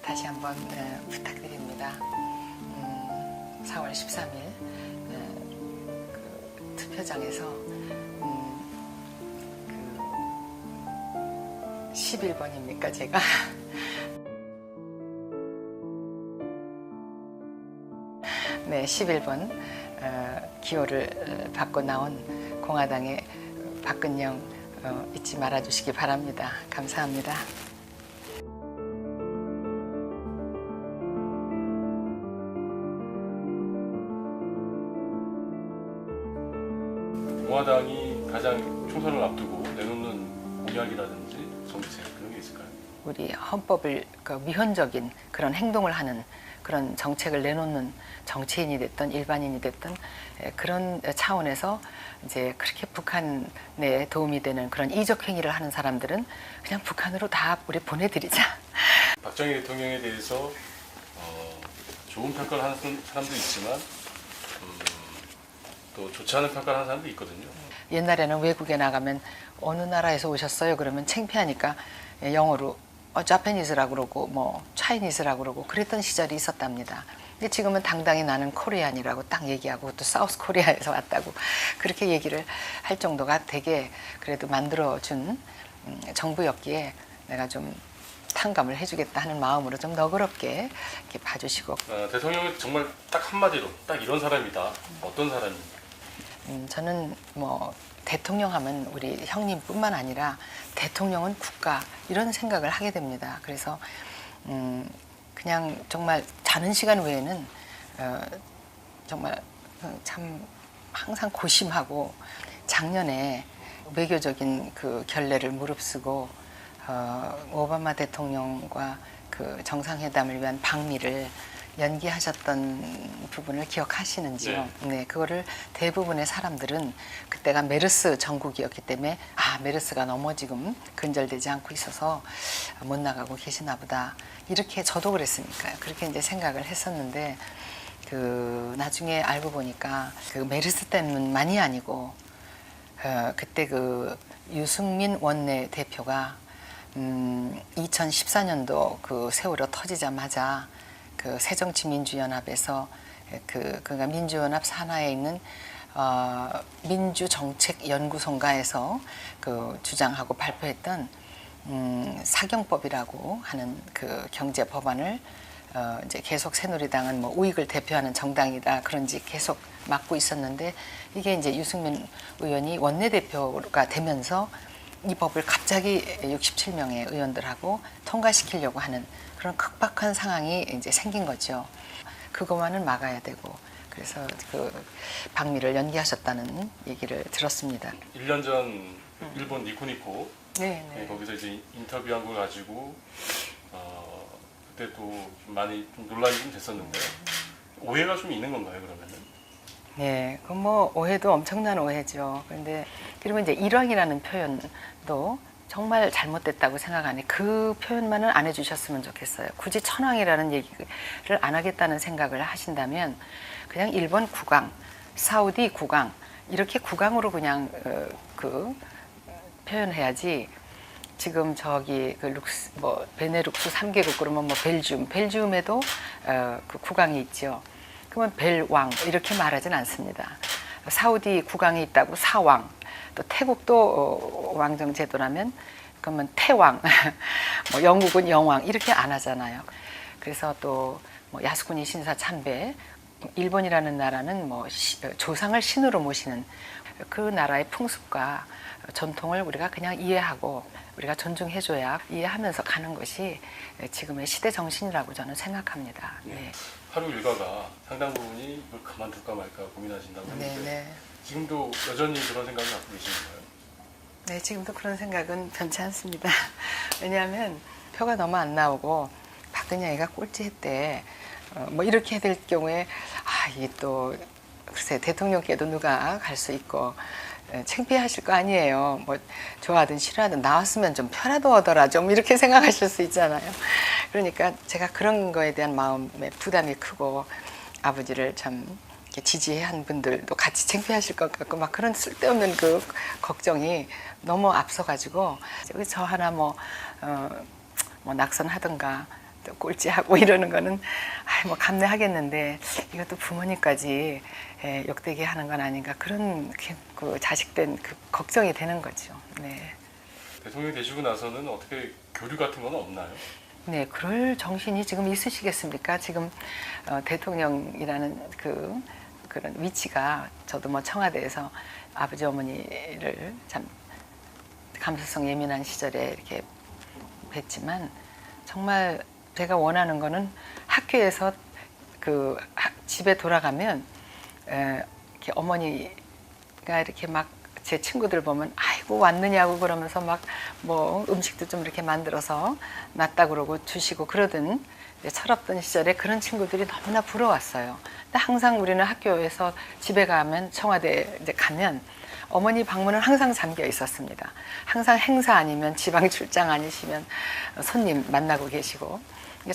다시 한번 부탁드립니다. 4월 13일 그 투표장에서 11번입니까 제가? 네, 11번 기호를 받고 나온 공화당의 박근영 잊지 말아주시기 바랍니다. 감사합니다. 공화당이 가장 총선을 앞두고 내놓는 공약이라든지 정책 그런 게 있을까요? 우리 헌법을 미헌적인 그런 행동을 하는 그런 정책을 내놓는 정치인이 됐든 일반인이 됐든 그런 차원에서 이제 그렇게 북한에 도움이 되는 그런 이적 행위를 하는 사람들은 그냥 북한으로 다 우리 보내드리자. 박정희 대통령에 대해서 좋은 평가를 하는 사람도 있지만 또 좋지 않은 평가를 하는 사람도 있거든요. 옛날에는 외국에 나가면 어느 나라에서 오셨어요? 그러면 창피하니까 영어로 자파니스라고 그러고 뭐 차이니스라고 그러고 그랬던 시절이 있었답니다. 근데 지금은 당당히 나는 코리안이라고 딱 얘기하고 또 사우스 코리아에서 왔다고 그렇게 얘기를 할 정도가 되게 그래도 만들어준 정부였기에 내가 좀 탕감을 해주겠다 하는 마음으로 좀 너그럽게 이렇게 봐주시고. 대통령은 정말 딱 한마디로 딱 이런 사람이다. 어떤 사람입니까? 저는 뭐 대통령 하면 우리 형님뿐만 아니라 대통령은 국가 이런 생각을 하게 됩니다. 그래서 그냥 정말 자는 시간 외에는 정말 참 항상 고심하고 작년에 외교적인 그 결례를 무릅쓰고 오바마 대통령과 그 정상회담을 위한 방미를 연기하셨던 부분을 기억하시는지요? 네, 그거를 대부분의 사람들은 그때가 메르스 전국이었기 때문에 메르스가 너무 지금 근절되지 않고 있어서 못 나가고 계시나 보다 이렇게 저도 그랬으니까요. 그렇게 이제 생각을 했었는데 그 나중에 알고 보니까 그 메르스 때문만이 아니고 그때 그 유승민 원내 대표가 2014년도 그 세월호 터지자마자 그 새정치민주연합에서 그러니까 민주연합 산하에 있는 민주정책연구소인가에서 그 주장하고 발표했던 사경법이라고 하는 그 경제 법안을 이제 계속 새누리당은 뭐 우익을 대표하는 정당이다 그런지 계속 맡고 있었는데 이게 이제 유승민 의원이 원내대표가 되면서 이 법을 갑자기 67명의 의원들하고 통과시키려고 하는 그런 급박한 상황이 이제 생긴 거죠. 그것만은 막아야 되고 그래서 그 방미를 연기하셨다는 얘기를 들었습니다. 1년 전 일본 니코니코 네. 거기서 이제 인터뷰한 걸 가지고 그때도 많이 좀 논란이 좀 됐었는데 오해가 좀 있는 건가요 그러면은? 네, 그 뭐 오해도 엄청난 오해죠. 그런데 그러면 이제 일왕이라는 표현도 정말 잘못됐다고 생각하네. 그 표현만은 안 해주셨으면 좋겠어요. 굳이 천왕이라는 얘기를 안 하겠다는 생각을 하신다면 그냥 일본 국왕, 사우디 국왕 이렇게 국왕으로 그냥 그 표현해야지. 지금 저기 그 베네룩스 3개국 그러면 뭐 벨지움에도 그 국왕이 있죠. 그러면 벨왕 이렇게 말하진 않습니다. 사우디 국왕이 있다고 사왕, 또 태국도 왕정 제도라면 그러면 태왕, 뭐 영국은 영왕 이렇게 안 하잖아요. 그래서 또 뭐 야스쿠니 신사 참배, 일본이라는 나라는 뭐 조상을 신으로 모시는 그 나라의 풍습과 전통을 우리가 그냥 이해하고 우리가 존중해줘야 이해하면서 가는 것이 지금의 시대 정신이라고 저는 생각합니다. 네. 하루 일과가 상당 부분이 이걸 그만둘까 말까 고민하신다고 했는데 네. 지금도 여전히 그런 생각을 갖고 계신가요? 네, 지금도 그런 생각은 변치 않습니다. 왜냐하면 표가 너무 안 나오고 박근혜가 꼴찌했대. 뭐 이렇게 될 경우에 이게 또 글쎄 대통령께도 누가 갈 수 있고 창피하실 거 아니에요. 뭐 좋아하든 싫어하든 나왔으면 좀 편하도 하더라 좀 이렇게 생각하실 수 있잖아요. 그러니까 제가 그런 거에 대한 마음에 부담이 크고 아버지를 참 지지한 분들도 같이 창피하실 것 같고 막 그런 쓸데없는 그 걱정이 너무 앞서가지고 저 하나 뭐 낙선하든가 또 꼴찌하고 이러는 거는 뭐 감내하겠는데 이것도 부모님까지 욕되게 하는 건 아닌가 그런 그 자식된 그 걱정이 되는 거죠. 네. 대통령이 되시고 나서는 어떻게 교류 같은 건 없나요? 네, 그럴 정신이 지금 있으시겠습니까? 지금 대통령이라는 그런 위치가 저도 뭐 청와대에서 아버지 어머니를 참 감수성 예민한 시절에 이렇게 뵀지만 정말 제가 원하는 거는 학교에서 집에 돌아가면 이렇게 어머니가 이렇게 막 제 친구들 보면 아이고 왔느냐고 그러면서 막 뭐 음식도 좀 이렇게 만들어서 놨다 그러고 주시고 그러던 철없던 시절에 그런 친구들이 너무나 부러웠어요. 근데 항상 우리는 학교에서 집에 가면 청와대 이제 가면 어머니 방문은 항상 잠겨 있었습니다. 항상 행사 아니면 지방 출장 아니시면 손님 만나고 계시고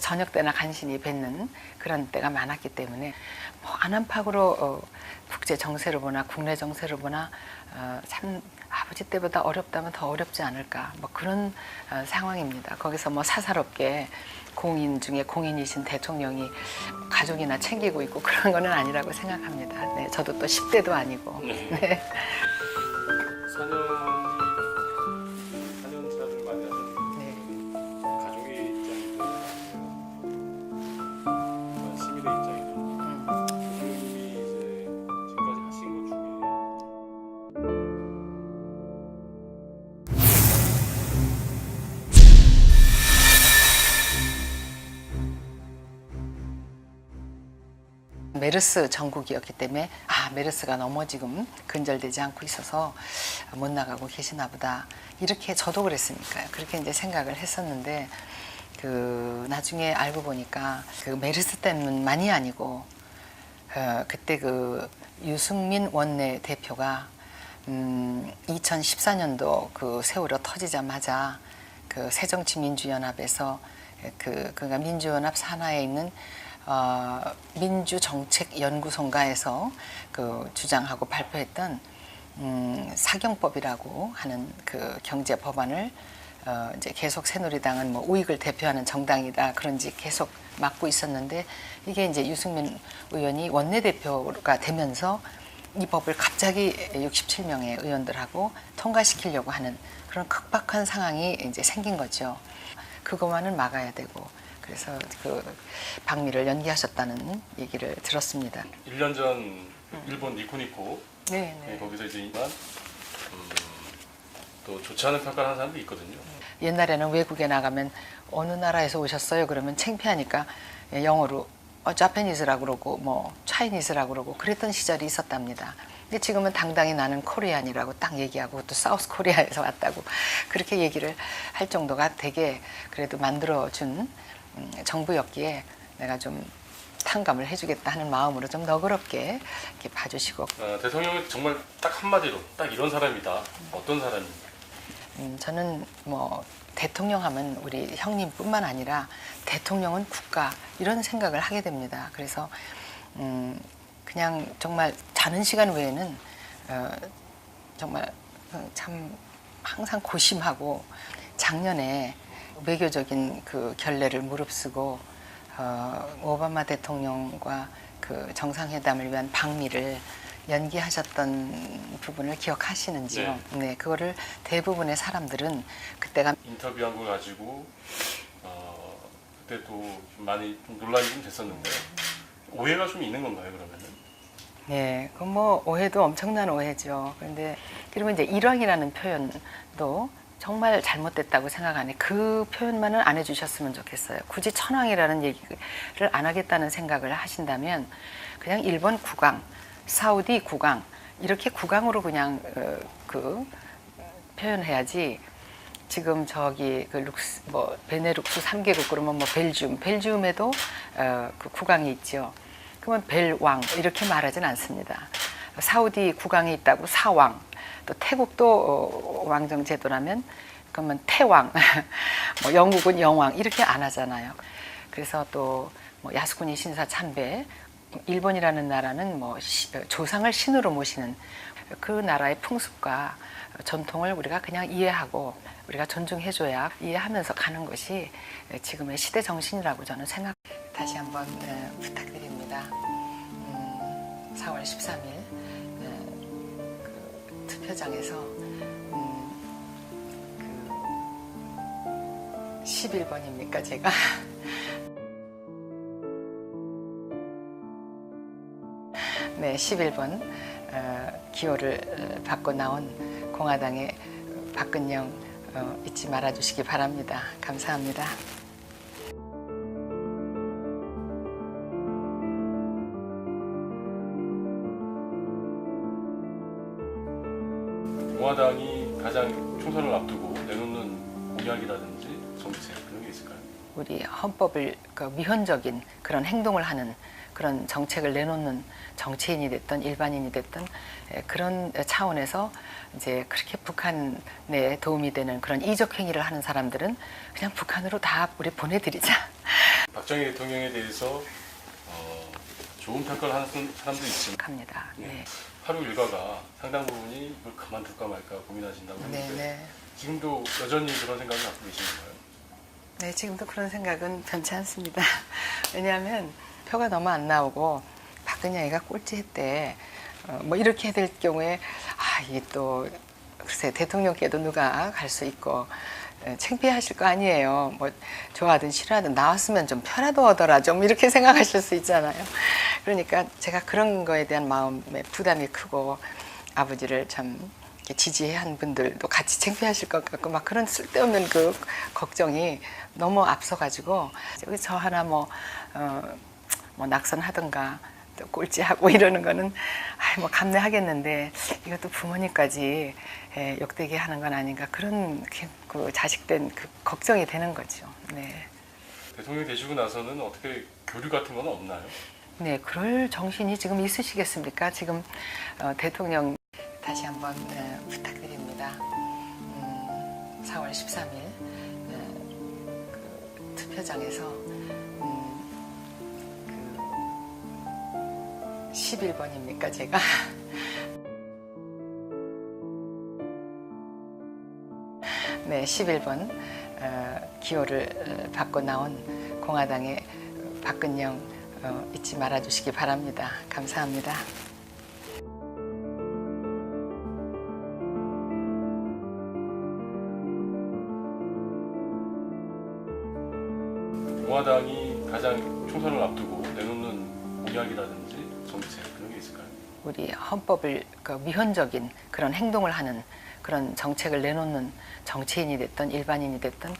저녁 때나 간신히 뵙는 그런 때가 많았기 때문에 뭐 안팎으로 국제 정세를 보나 국내 정세를 보나 참 아버지 때보다 어렵다면 더 어렵지 않을까 뭐 그런 상황입니다. 거기서 뭐 사사롭게 공인 중에 공인이신 대통령이 가족이나 챙기고 있고 그런 거는 아니라고 생각합니다. 네, 저도 또 10대도 아니고. 네. 4년 차를 맞이하셨는데 가족의 입장이든 시민의 입장이든 대통령님이 이제 지금까지 하신 것 중에 메르스 전국이었기 때문에 메르스가 너무 지금 근절되지 않고 있어서 못 나가고 계시나 보다 이렇게 저도 그랬으니까요. 그렇게 이제 생각을 했었는데 나중에 알고 보니까 메르스 때문만이 아니고 그때 유승민 원내 대표가 2014년도 세월호 터지자마자 새정치민주연합에서 그가 민주연합 산하에 있는 민주정책연구소인가에서 주장하고 발표했던 사경법이라고 하는 경제 법안을 이제 계속 새누리당은 뭐 우익을 대표하는 정당이다 그런지 계속 맡고 있었는데 이게 이제 유승민 의원이 원내대표가 되면서 이 법을 갑자기 67명의 의원들하고 통과시키려고 하는 그런 급박한 상황이 이제 생긴 거죠. 그것만은 막아야 되고. 그래서 방미를 연기하셨다는 얘기를 들었습니다. 1년 전 일본 니코니코 네. 거기서 이제 또 좋지 않은 평가를 하는 사람도 있거든요. 옛날에는 외국에 나가면 어느 나라에서 오셨어요? 그러면 창피하니까 영어로 자페니스라고 그러고 뭐 차이니스라고 그러고 그랬던 시절이 있었답니다. 근데 지금은 당당히 나는 코리안이라고 딱 얘기하고 또 사우스 코리아에서 왔다고 그렇게 얘기를 할 정도가 되게 그래도 만들어준 정부였기에 내가 좀 탕감을 해주겠다 하는 마음으로 좀 너그럽게 이렇게 봐주시고. 대통령은 정말 딱 한마디로 딱 이런 사람이다. 어떤 사람입니까? 저는 뭐 대통령 하면 우리 형님뿐만 아니라 대통령은 국가 이런 생각을 하게 됩니다. 그래서 그냥 정말 자는 시간 외에는 정말 참 항상 고심하고 작년에 외교적인 결례를 무릅쓰고 오바마 대통령과 정상회담을 위한 방미를 연기하셨던 부분을 기억하시는지요? 네, 그거를 대부분의 사람들은 그때가 인터뷰한 걸 가지고 그때 또 많이 좀 논란이 좀 됐었는데 오해가 좀 있는 건가요, 그러면은? 네, 그 뭐 오해도 엄청난 오해죠. 그런데 그러면 이제 일왕이라는 표현도 정말 잘못됐다고 생각하네. 그 표현만은 안 해주셨으면 좋겠어요. 굳이 천황이라는 얘기를 안 하겠다는 생각을 하신다면 그냥 일본 국왕, 사우디 국왕 이렇게 국왕으로 그냥 표현해야지. 지금 저기 베네룩스 3개국 그러면 뭐 벨gium에도 국왕이 있죠. 그러면 벨왕 이렇게 말하진 않습니다. 사우디 국왕이 있다고 사왕, 또 태국도 왕정 제도라면 그러면 태왕, 뭐 영국은 영왕 이렇게 안 하잖아요. 그래서 또 뭐 야스쿠니 신사 참배, 일본이라는 나라는 뭐 조상을 신으로 모시는 그 나라의 풍습과 전통을 우리가 그냥 이해하고 우리가 존중해줘야 이해하면서 가는 것이 지금의 시대 정신이라고 저는 생각. 다시 한번 부탁드립니다. 4월 13일 그 투표장에서 그 11번입니까 제가? 네, 11번 기호를 받고 나온 공화당의 박근영 잊지 말아주시기 바랍니다. 감사합니다. 공화당이 가장 총선을 앞두고 내놓는 공약이라든지 정책 그런 게 있을까요? 우리 헌법을 위헌적인 그런 행동을 하는 그런 정책을 내놓는 정치인이 됐든 일반인이 됐든 그런 차원에서 이제 그렇게 북한에 도움이 되는 그런 이적 행위를 하는 사람들은 그냥 북한으로 다 우리 보내드리자. 박정희 대통령에 대해서 좋은 평가를 하는 사람도 있지만 합니다. 네. 하루 일과가 상당 부분이 이걸 그만둘까 말까 고민하신다고 했는데 네. 지금도 여전히 그런 생각을 갖고 계시는 거예요? 네, 지금도 그런 생각은 변치 않습니다. 왜냐하면 표가 너무 안 나오고 박근혜가 꼴찌했대. 뭐 이렇게 해야 될 경우에 이게 또 글쎄 대통령께도 누가 갈 수 있고 창피하실 거 아니에요. 뭐 좋아하든 싫어하든 나왔으면 좀 표라도 얻어라 좀 이렇게 생각하실 수 있잖아요. 그러니까 제가 그런 거에 대한 마음에 부담이 크고 아버지를 참 이렇게 지지한 분들도 같이 창피하실 것 같고 막 그런 쓸데없는 그 걱정이 너무 앞서가지고 저 하나 뭐 낙선하든가 또 꼴찌하고 이러는 거는 뭐 감내하겠는데 이것도 부모님까지 욕되게 하는 건 아닌가 그런 그 자식된 그 걱정이 되는 거죠. 네. 대통령이 되시고 나서는 어떻게 교류 같은 건 없나요? 네, 그럴 정신이 지금 있으시겠습니까? 지금 대통령 다시 한번 부탁드립니다. 4월 13일 그 투표장에서 11번입니까 제가? 네, 11번 기호를 받고 나온 공화당의 박근영 잊지 말아주시기 바랍니다. 감사합니다. 공화당이 가장 총선을 앞두고 내놓는 공약이라든지 정책 그런 게 있을까요? 우리 헌법을 위헌적인 그런 행동을 하는 그런 정책을 내놓는 정치인이 됐든 일반인이 됐든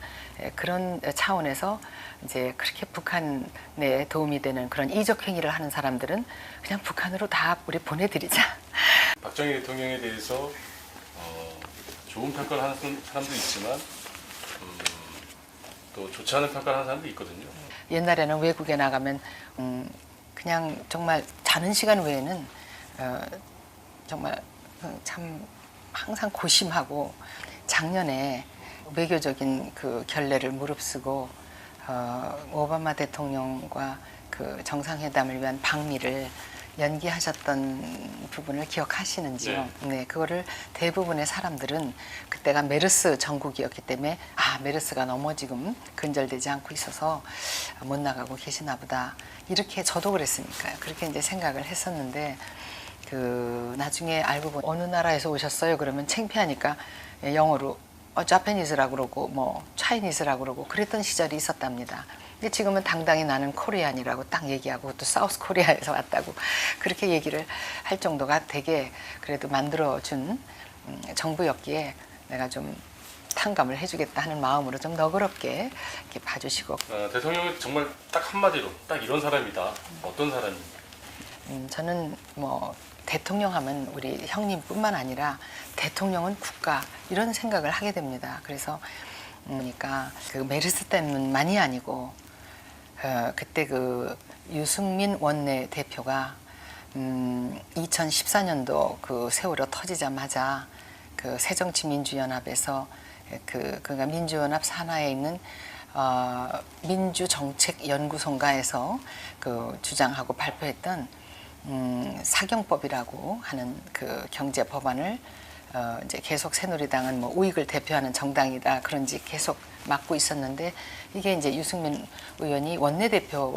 그런 차원에서 이제 그렇게 북한에 도움이 되는 그런 이적 행위를 하는 사람들은 그냥 북한으로 다 우리 보내드리자. 박정희 대통령에 대해서 좋은 평가를 하는 사람도 있지만 또 좋지 않은 평가를 하는 사람도 있거든요. 옛날에는 외국에 나가면 그냥 정말 자는 시간 외에는 정말 참 항상 고심하고 작년에 외교적인 그 결례를 무릅쓰고 오바마 대통령과 그 정상회담을 위한 방미를 연기하셨던 부분을 기억하시는지요? 네, 그거를 대부분의 사람들은 그때가 메르스 전국이었기 때문에 메르스가 너무 지금 근절되지 않고 있어서 못 나가고 계시나 보다 이렇게 저도 그랬으니까요. 그렇게 이제 생각을 했었는데 그 나중에 알고 보니 어느 나라에서 오셨어요? 그러면 창피하니까 영어로 자페니스라고 그러고 뭐 차이니스라고 그러고 그랬던 시절이 있었답니다. 근데 지금은 당당히 나는 코리안이라고 딱 얘기하고 또 사우스 코리아에서 왔다고 그렇게 얘기를 할 정도가 되게 그래도 만들어준 정부였기에 내가 좀 탕감을 해주겠다 하는 마음으로 좀 너그럽게 이렇게 봐주시고. 대통령은 정말 딱 한마디로 딱 이런 사람이다. 어떤 사람입니까? 저는 뭐 대통령 하면 우리 형님뿐만 아니라 대통령은 국가 이런 생각을 하게 됩니다. 그래서 그러니까 그 메르스 때문만이 아니고 그때 그 유승민 원내 대표가 2014년도 그 세월호 터지자마자 그 새정치민주연합에서 그러니까 민주연합 산하에 있는 민주정책연구소인가에서 그 주장하고 발표했던 사경법이라고 하는 그 경제 법안을 이제 계속 새누리당은 뭐 우익을 대표하는 정당이다 그런지 계속 맡고 있었는데 이게 이제 유승민 의원이 원내대표